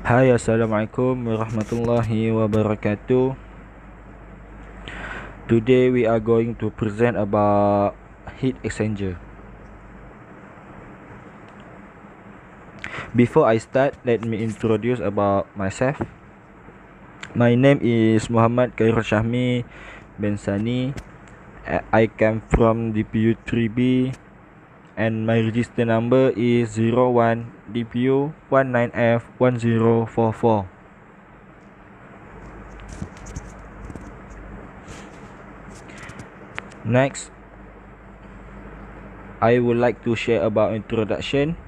Hai, Assalamualaikum warahmatullahi wabarakatuh. Today we are going to present about heat exchanger. Before I start, let me introduce about myself. My name is Muhammad Khairul Syahmi bin Sani. I come from DPU 3B and my register number is 01 DPU 19F 1044. Next, I would like to share about introduction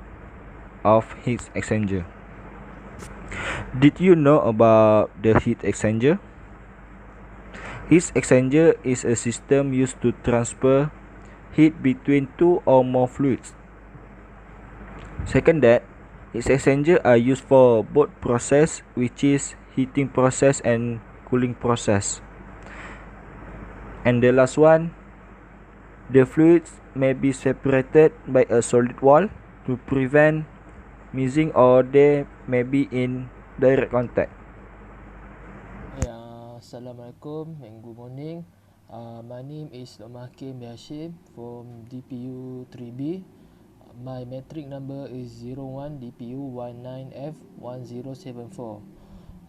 of heat exchanger. Did you know about the heat exchanger? Heat exchanger is a system used to transfer heat between two or more fluids. Second, that heat exchanger are used for both process, which is heating process and cooling process. And the last one, the fluids may be separated by a solid wall to prevent mixing, or they may be in direct contact. Assalamualaikum and good morning. My name is Dr. Hakim Hashim from DPU 3B. My metric number is 01 DPU 19F 1074.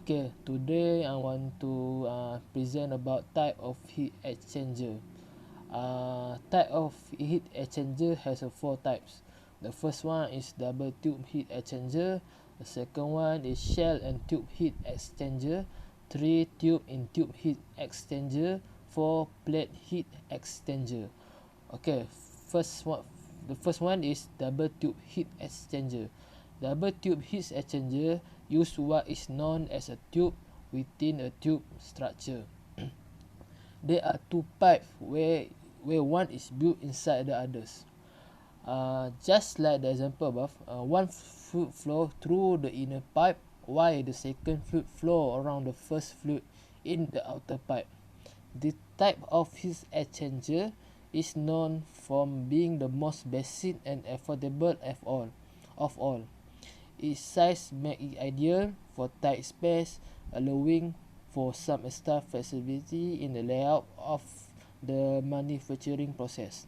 Okay, today I want to present about type of heat exchanger. Type of heat exchanger has four types. The first one is double tube heat exchanger. The second one is shell and tube heat exchanger. 3 tube in tube heat exchanger. 4 plate heat exchanger. Okay, the first one is double tube heat exchanger. Double tube heat exchanger use what is known as a tube within a tube structure. There are two pipes where one is built inside the others. Just like the example above, one fluid flow through the inner pipe while the second fluid flow around the first fluid in the outer pipe. The type of heat exchanger is known for being the most basic and affordable of all. Its size makes it ideal for tight space, allowing for some extra flexibility in the layout of the manufacturing process.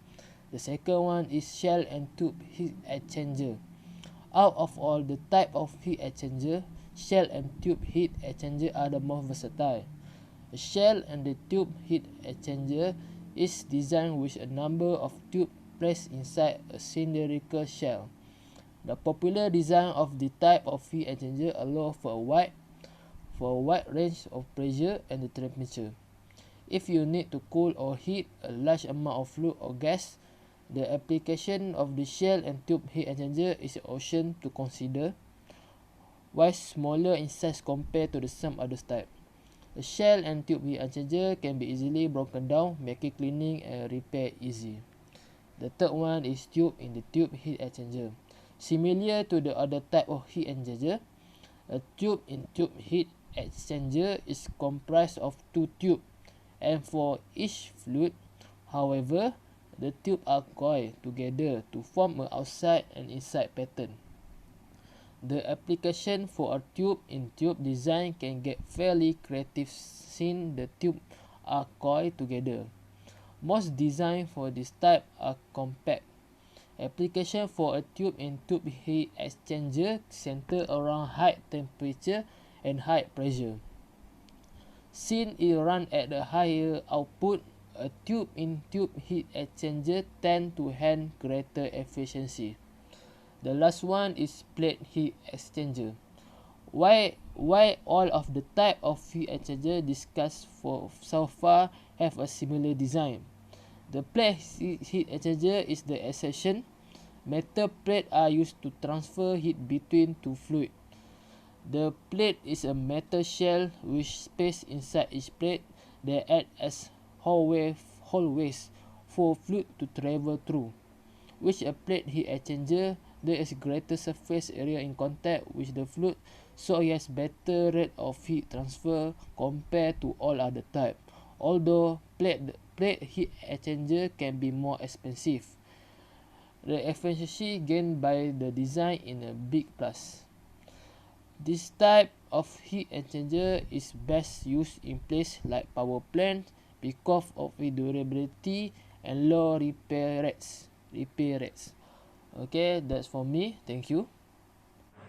The second one is shell and tube heat exchanger. Out of all the type of heat exchanger, shell and tube heat exchanger are the most versatile. The shell and the tube heat exchanger is designed with a number of tubes placed inside a cylindrical shell. The popular design of the type of heat exchanger allows for a wide range of pressure and the temperature. If you need to cool or heat a large amount of fluid or gas, the application of the shell and tube heat exchanger is an option to consider, while smaller in size compared to the some other type. The shell and tube heat exchanger can be easily broken down, making cleaning and repair easy. The third one is tube in the tube heat exchanger. Similar to the other type of heat exchanger, a tube in tube heat exchanger is comprised of two tubes, and for each fluid. However, the tubes are coiled together to form an outside and inside pattern. The application for a tube in tube design can get fairly creative since the tubes are coiled together. Most designs for this type are compact. Application for a tube in tube heat exchanger center around high temperature and high pressure. Since it runs at a higher output, a tube in tube heat exchanger tend to have greater efficiency. The last one is plate heat exchanger. Why all of the type of heat exchanger discussed so far have a similar design? The plate heat exchanger is the exception. Metal plates are used to transfer heat between two fluids. The plate is a metal shell with space inside each plate that act as hallways for fluid to travel through. With a plate heat exchanger, there is greater surface area in contact with the fluid, so it has better rate of heat transfer compared to all other types. Although plate heat exchanger can be more expensive, the efficiency gained by the design is a big plus. This type of heat exchanger is best used in place like power plants because of its durability and low repair rates. Okay, that's for me. Thank you.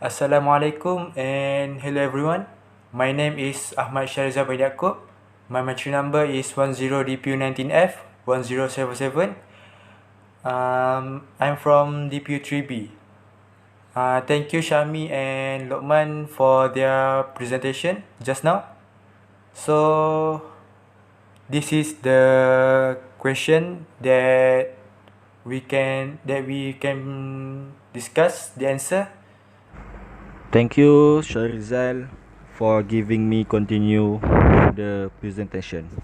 Assalamualaikum and hello everyone. My name is Ahmad Syarizal bin Yaakob. My matric number is 10DPU19F 1077. I'm from DPU3B. Thank you Syami and Lokman for their presentation just now. So this is the question that we can discuss the answer. Thank you, Sharizal, for giving me continue the presentation.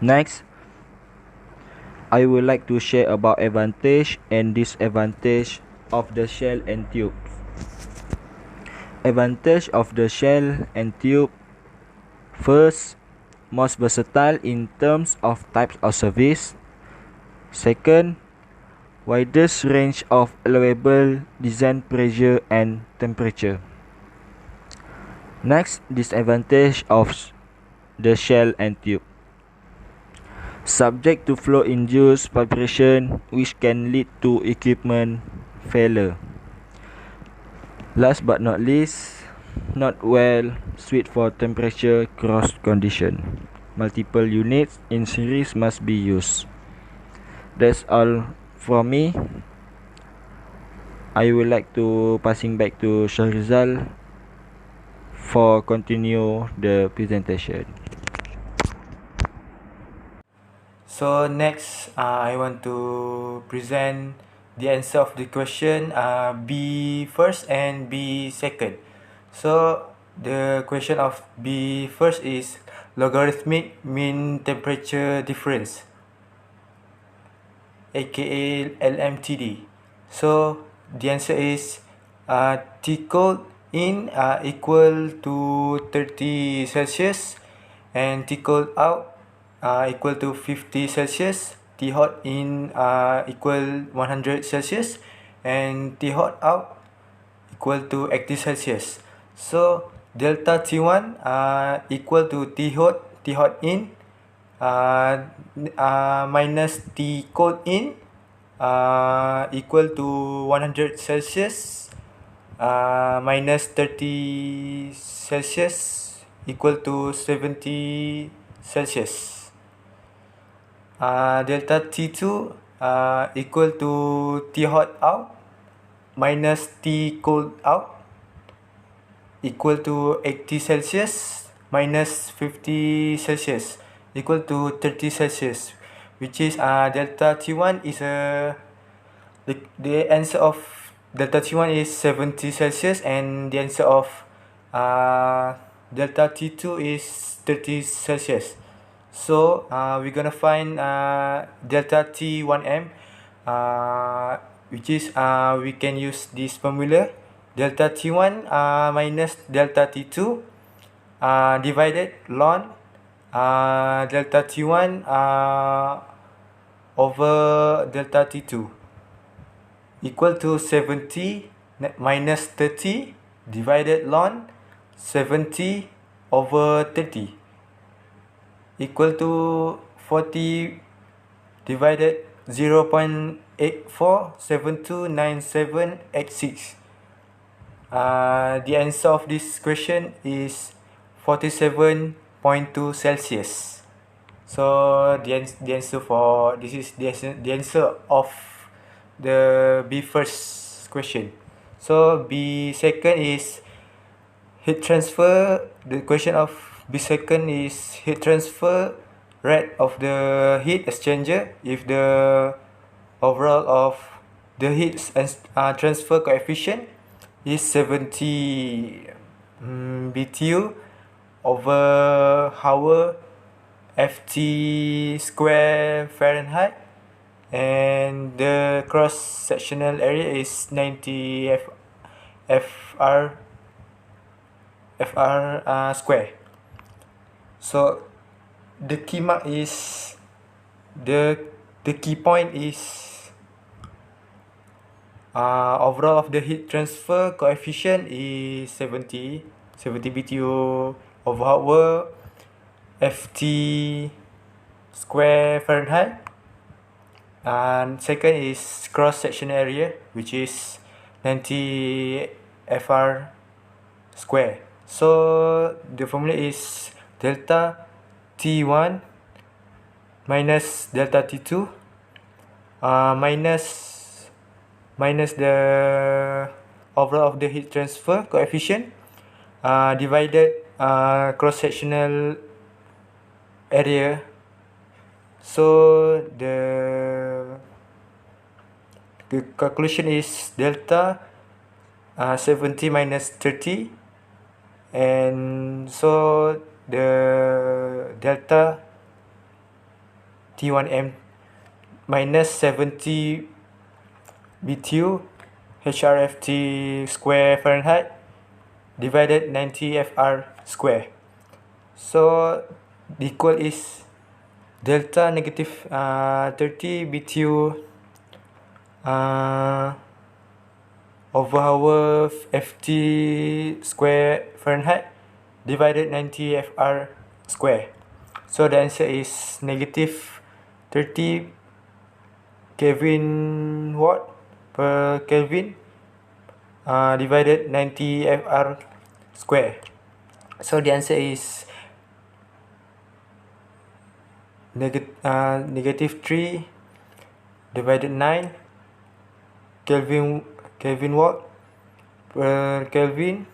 Next, I would like to share about advantage and disadvantage of the shell and tube. Advantage of the shell and tube. First, most versatile in terms of types of service. Second, widest range of allowable design pressure and temperature. Next, disadvantage of the shell and tube. Subject to flow-induced vibration which can lead to equipment failure. Last but not least, not well suited for temperature cross condition. Multiple units in series must be used. That's all from me. I would like to passing back to Shahrizal for continue the presentation. So next, I want to present the answer of the question B first and B second. So the question of B first is logarithmic mean temperature difference, aka LMTD. So the answer is T cold in equal to 30 Celsius and T cold out equal to 50 Celsius, T hot in equal 100 Celsius, and T hot out equal to 80 Celsius. So delta T1 equal to T hot in minus T cold in equal to 100 Celsius minus 30 Celsius equal to 70 Celsius. Delta T2 equal to T hot out minus T cold out equal to 80 Celsius minus 50 Celsius equal to 30 Celsius, which is delta T1 is the answer of delta T1 is 70 Celsius and the answer of delta T2 is 30 Celsius. So we're gonna find delta T1M, which is we can use this formula delta T1 minus delta T2 divided ln delta T1 over delta T2 equal to 70 minus 30 divided ln 70 over 30 equal to 40 divided 0.84729786. The answer of this question is 47.2 Celsius. So the answer for this is the answer of the B first question. So B second is heat transfer. The question of B second is heat transfer rate of the heat exchanger if the overall of the heat transfer coefficient is 70 BTU over hour FT square Fahrenheit, and the cross sectional area is 90 FR square. So the key mark is the key point is overall of the heat transfer coefficient is 70 BTU of hour FT square Fahrenheit. And second is cross section area, which is 90 FR square. So the formula is delta T1 minus delta T2 minus the overall of the heat transfer coefficient divided cross sectional area. So the calculation is delta 70 minus 30, and so the delta T1M minus 70 BTU HRFT square Fahrenheit divided 90 FR square. So the equal is delta negative 30 BTU over hour FT square Fahrenheit divided 90 FR square. So the answer is negative 30 Kelvin watt per Kelvin divided 90 FR square. So the answer is negative 3 divided 9 Kelvin watt per Kelvin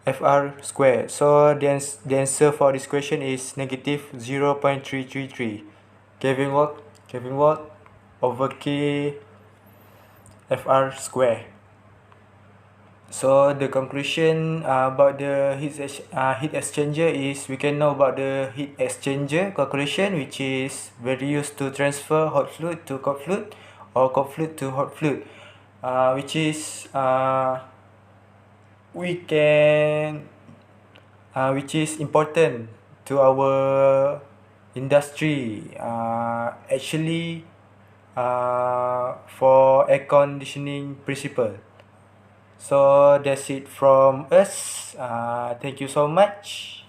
FR square. So the answer for this question is negative 0.333 Kelvin watt over K FR square. So the conclusion about the heat exchanger is we can know about the heat exchanger calculation, which is very used to transfer hot fluid to cold fluid or cold fluid to hot fluid, which is which is important to our industry, actually for air conditioning principle. So that's it from us. Thank you so much.